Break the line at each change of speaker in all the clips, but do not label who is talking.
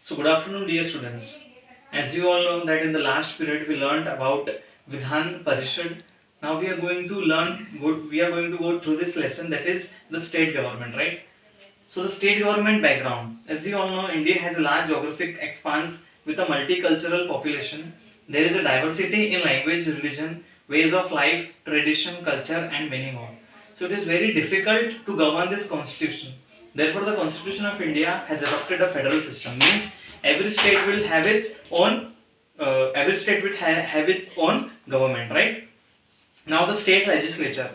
So good afternoon dear students. As you all know that in the last period we learnt about Vidhan Parishad. Now we are going to go through this lesson, that is the state government, right? So the state government background. As you all know, India has a large geographic expanse with a multicultural population. There is a diversity in language, religion, ways of life, tradition, culture and many more. So it is very difficult to govern this constitution. Therefore the Constitution of India has adopted a federal system. Means every state will have its own have its own government, right? Now the state legislature.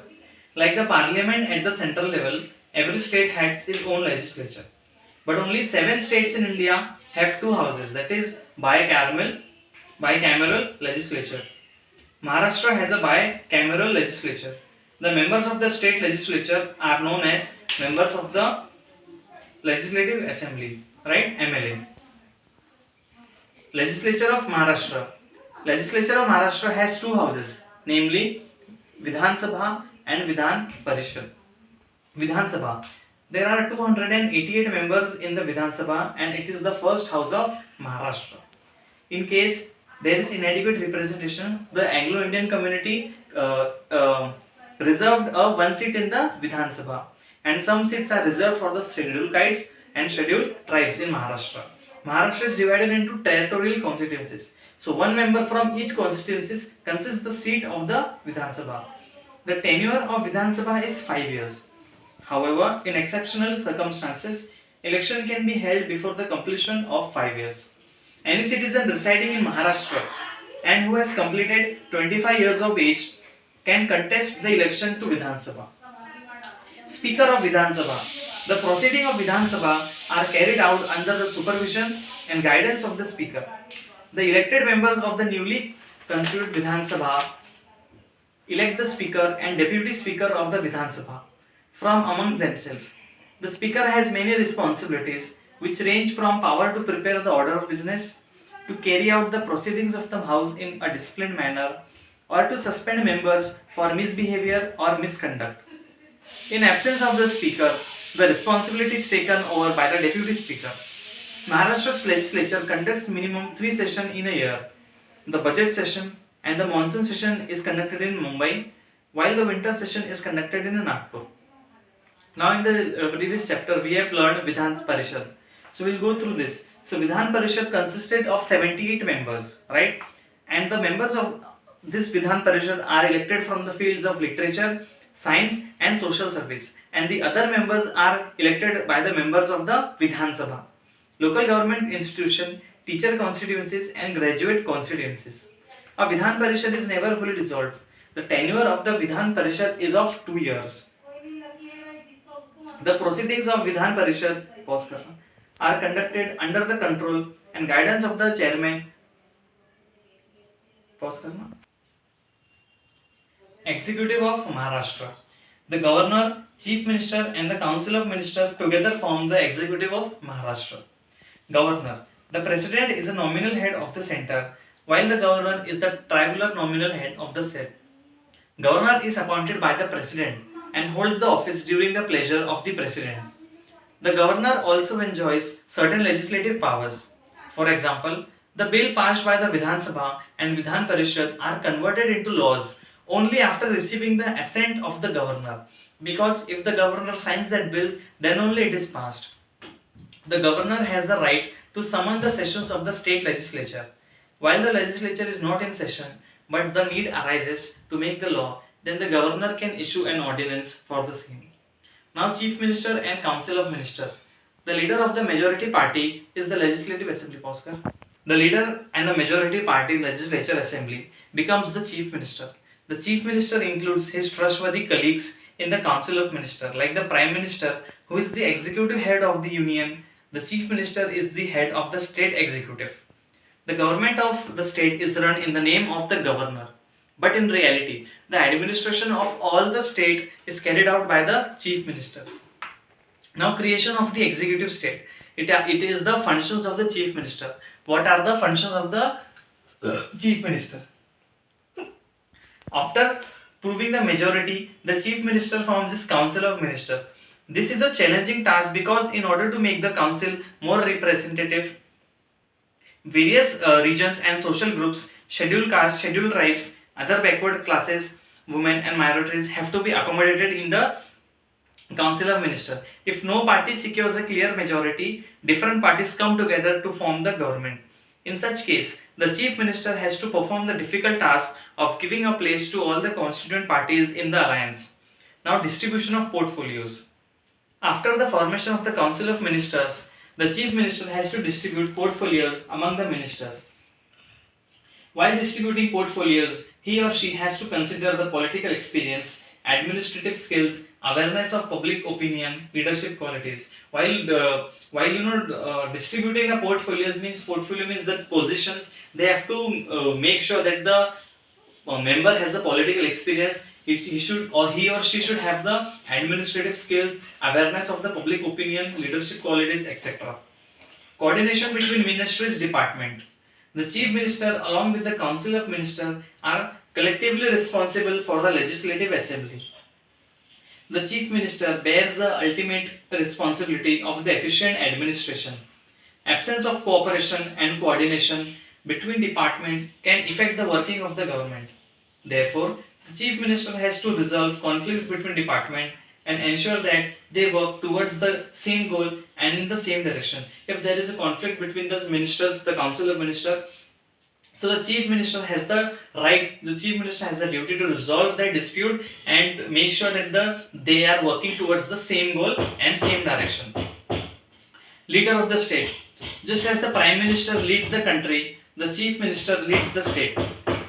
Like the parliament at the central level, every state has its own legislature. But only 7 states in India have 2 houses, that is bicameral legislature. Maharashtra has a bicameral legislature. The members of the state legislature are known as members of the legislative assembly, right? MLA. Legislature of Maharashtra. Legislature of Maharashtra has 2 houses, namely Vidhan Sabha and Vidhan Parishad. Vidhan Sabha. There are 288 members in the Vidhan Sabha and it is the first house of Maharashtra. In case there is inadequate representation, the Anglo-Indian community reserved a one seat in the Vidhan Sabha, and some seats are reserved for the scheduled castes and scheduled tribes in Maharashtra. Maharashtra is divided into territorial constituencies. So one member from each constituency consists the seat of the Vidhan Sabha. The tenure of Vidhan Sabha is 5 years. However, in exceptional circumstances, election can be held before the completion of 5 years. Any citizen residing in Maharashtra and who has completed 25 years of age can contest the election to Vidhan Sabha. Speaker of Vidhan Sabha. The proceedings of Vidhan Sabha are carried out under the supervision and guidance of the Speaker. The elected members of the newly constituted Vidhan Sabha elect the Speaker and Deputy Speaker of the Vidhan Sabha from amongst themselves. The Speaker has many responsibilities which range from power to prepare the order of business, to carry out the proceedings of the House in a disciplined manner, or to suspend members for misbehavior or misconduct. In absence of the Speaker, the responsibility is taken over by the Deputy Speaker. Maharashtra's legislature conducts minimum 3 sessions in a year. The budget session and the monsoon session is conducted in Mumbai, while the winter session is conducted in Nagpur. Now in the previous chapter we have learned Vidhan Parishad. So we'll go through this. So Vidhan Parishad consisted of 78 members, right? And the members of this Vidhan Parishad are elected from the fields of literature, science and social service, and the other members are elected by the members of the Vidhan Sabha. Local government institution, teacher constituencies and graduate constituencies. A Vidhan Parishad is never fully dissolved. The tenure of the Vidhan Parishad is of 2 years. The proceedings of Vidhan Parishad are conducted under the control and guidance of the chairman. Executive of Maharashtra. The governor, chief minister and the council of ministers together form the executive of Maharashtra. Governor. The president is the nominal head of the center, while the governor is the triangular nominal head of the state. Governor is appointed by the president and holds the office during the pleasure of the president. The governor also enjoys certain legislative powers. For example, the bill passed by the Vidhan Sabha and Vidhan Parishad are converted into laws only after receiving the assent of the governor, because if the governor signs that bill, then only it is passed. The governor has the right to summon the sessions of the state legislature. While the legislature is not in session, but the need arises to make the law, then the governor can issue an ordinance for the same. Now Chief Minister and Council of Ministers. The leader of the majority party is the Legislative Assembly. The leader and the majority party legislature assembly becomes the Chief Minister. The Chief Minister includes his trustworthy colleagues in the Council of Ministers, like the Prime Minister, who is the executive head of the Union. The Chief Minister is the head of the state executive. The government of the state is run in the name of the governor, but in reality, the administration of all the state is carried out by the Chief Minister. Now, creation of the executive state. It is the functions of the Chief Minister. What are the functions of the Chief Minister? After proving the majority, the Chief Minister forms his Council of Ministers. This is a challenging task because in order to make the council more representative, Various regions and social groups, scheduled castes, scheduled tribes, other backward classes, women and minorities have to be accommodated in the Council of Ministers. If no party secures a clear majority, different parties come together to form the government. In such case, the Chief Minister has to perform the difficult task of giving a place to all the constituent parties in the alliance. Now, distribution of portfolios. After the formation of the Council of Ministers, the Chief Minister has to distribute portfolios among the ministers. While distributing portfolios, he or she has to consider the political experience, administrative skills, awareness of public opinion, leadership qualities. While distributing the portfolios means portfolio means that positions they have to make sure that the member has the political experience. He should or he or she should have the administrative skills, awareness of the public opinion, leadership qualities, etc. Coordination between ministries department. The Chief Minister along with the Council of Ministers are collectively responsible for the Legislative Assembly. The Chief Minister bears the ultimate responsibility of the efficient administration. Absence of cooperation and coordination between departments can affect the working of the government. Therefore, the Chief Minister has to resolve conflicts between departments and ensure that they work towards the same goal and in the same direction. If there is a conflict between the ministers, the Council of Ministers, so the Chief Minister has the right, the Chief Minister has the duty to resolve that dispute and make sure that they are working towards the same goal and same direction. Leader of the state. Just as the Prime Minister leads the country, the Chief Minister leads the state.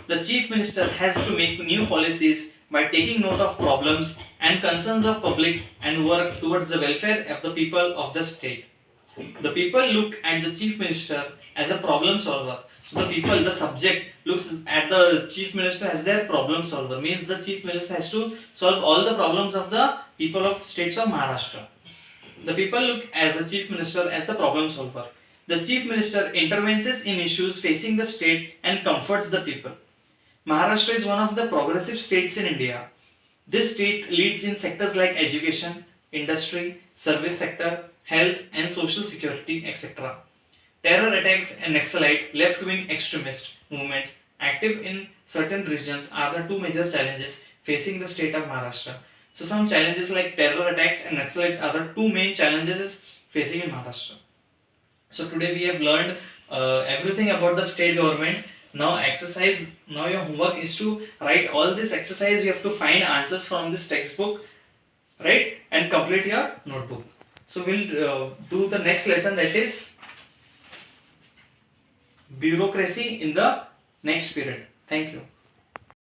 The Chief Minister has to make new policies by taking note of problems and concerns of public and work towards the welfare of the people of the state. The people look at the Chief Minister as a problem solver. So the people, the subject looks at the Chief Minister as their problem solver. Means the Chief Minister has to solve all the problems of the people of states of Maharashtra. The people look at the Chief Minister as the problem solver. The Chief Minister intervenes in issues facing the state and comforts the people. Maharashtra is one of the progressive states in India. This state leads in sectors like education, industry, service sector, health and social security, etc. Terror attacks and Naxalite left-wing extremist movements active in certain regions are the two major challenges facing the state of Maharashtra. So some challenges like terror attacks and Naxalites are the two main challenges facing in Maharashtra. So today we have learned everything about the state government. Now your homework is to write all this exercise. You have to find answers from this textbook, right, and complete your notebook. So we'll do the next lesson, that is bureaucracy, in the next period. Thank you.